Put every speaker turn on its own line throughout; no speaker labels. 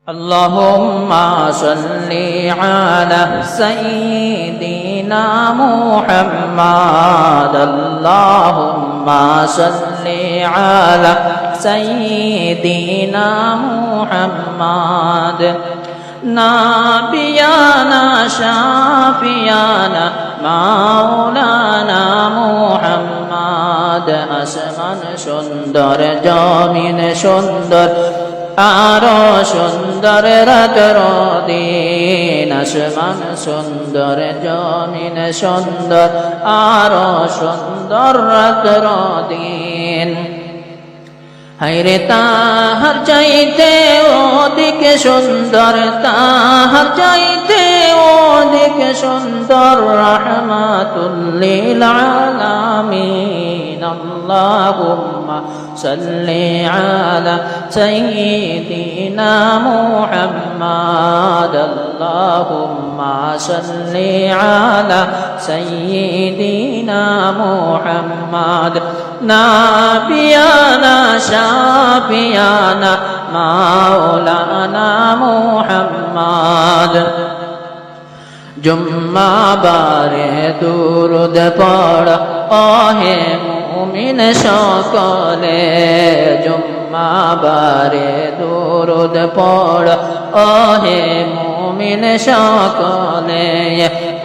اللهم صل على سيدنا محمد اللهم صل على سيدنا محمد نبينا شافينا مولانا محمد আসমান সুন্দর জমিন সুন্দর আরো সুন্দর রাতের দিন আসমান সুন্দর জমিন সুন্দর আরো সুন্দর রাতের দিন হায়রে তাহার চাইতে অধিক সুন্দর তাহার চাইতে অধিক সুন্দর রাহমাতুল লিল আলামিন আল্লাহুম্মা সাল্লি আলা সাইয়্যিদিনা মুহাম্মাদ আল্লাহুম্মা সাল্লি আলা সাইয়্যিদিনা মুহাম্মাদ নাবিয়ানা শাফিয়ানা মাওলানা মুহাম্মাদ জুম্মা বারে দুরুদ পড় ওহে মুমিন সকলে জুম্মা বারে দুরুদ পড় ওহে মুমিন সকলে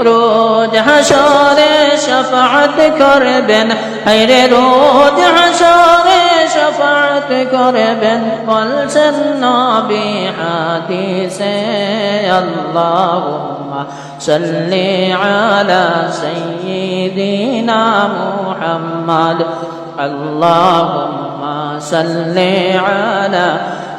রোজ হাসরে শাফাআত করবেন হায়রে রোজ হাসরে শাফাআত করবেন বলছেন নবী হাদিসে আল্লাহুম্মা সাল্লি আলা সাইয়্যিদিনা মুহাম্মদ আল্লাহুম্মা সাল্লি আলা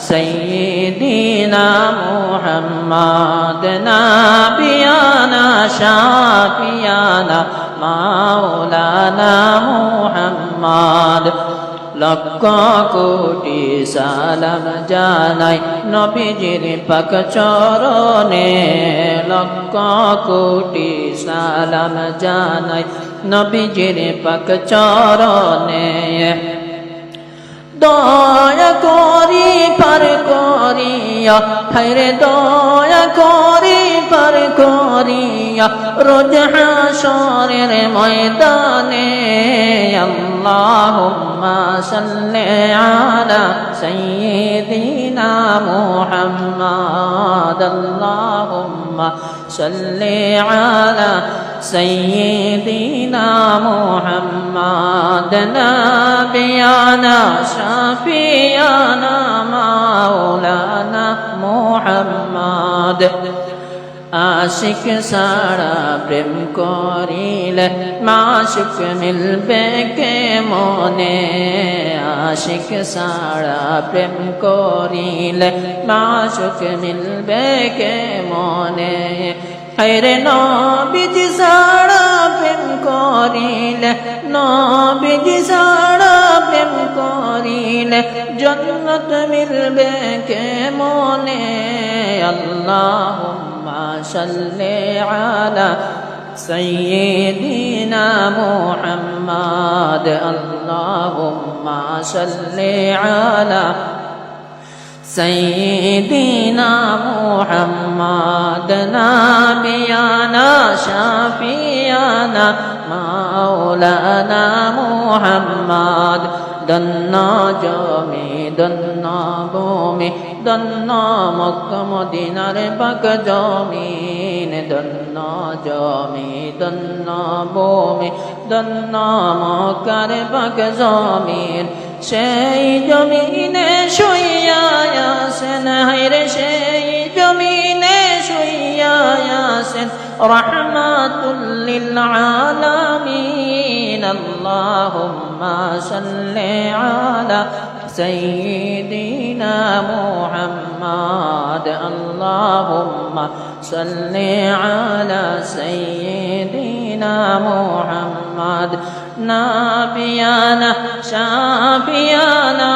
সাইয়্যিদিনা মুহাম্মদ নাবিয়ানা শাফিয়ানা মাওলানা মুহাম্মদ লক্ষ কোটি সালাম জানাই নবীজির পাক চরণে লক্ষ কোটি সালাম জানাই নবীজির পাক চরণে দয়া করি পার করিয়া হায়রে দয়া করি পার করিয়া রোজ হাসরের ময়দানে আল্লাহুম্মা সাল্লি আলা সাইয়্যিদিনা মুহাম্মাদ আল্লাহুম্মা সাল্লি আলা সাইয়্যিদিনা মুহাম্মাদ নাবিয়ানা শাফিয়ানা মাওলানা মুহাম্মাদ আশিক সারা প্রেম করিলে মাশিক মিলবে কে মনে আশিক সারা প্রেম করিলে মাশিক মিলবে কে মনে হায়রে নবীজি সারা প্রেম করিলে নবীজি সারা প্রেম করিলে জান্নাত মিলবে কে মনে আল্লাহুম্মা সাল্লি আলা সাইয়্যিদিনা মুহাম্মাদ আল্লাহুম্মা সাল্লি আলা সাইয়্যিদিনা মুহাম্মাদ নাবিয়ানা শাফিয়ানা মাওলানা মুহাম্মাদ দন্ন জমি দন্ন ভূমি দন্ন মক্কা মদিনার পাক জমিন দন্ন জমি দন্ন ভূমি দন্ন মক্কার পাক জমিন সেই জমিনে শুইয়া আছেন হায়রে সেই জমিনে শুইয়া আছেন রাহমাতুল লিল আলামিন আল্লাহুম্মা সাল্লি আলা সাইয়্যিদিনা মুহাম্মাদ আল্লাহুম্মা সাল্লি আলা সাইয়্যিদিনা মুহাম্মাদ নাবিয়ানা শাফিয়ানা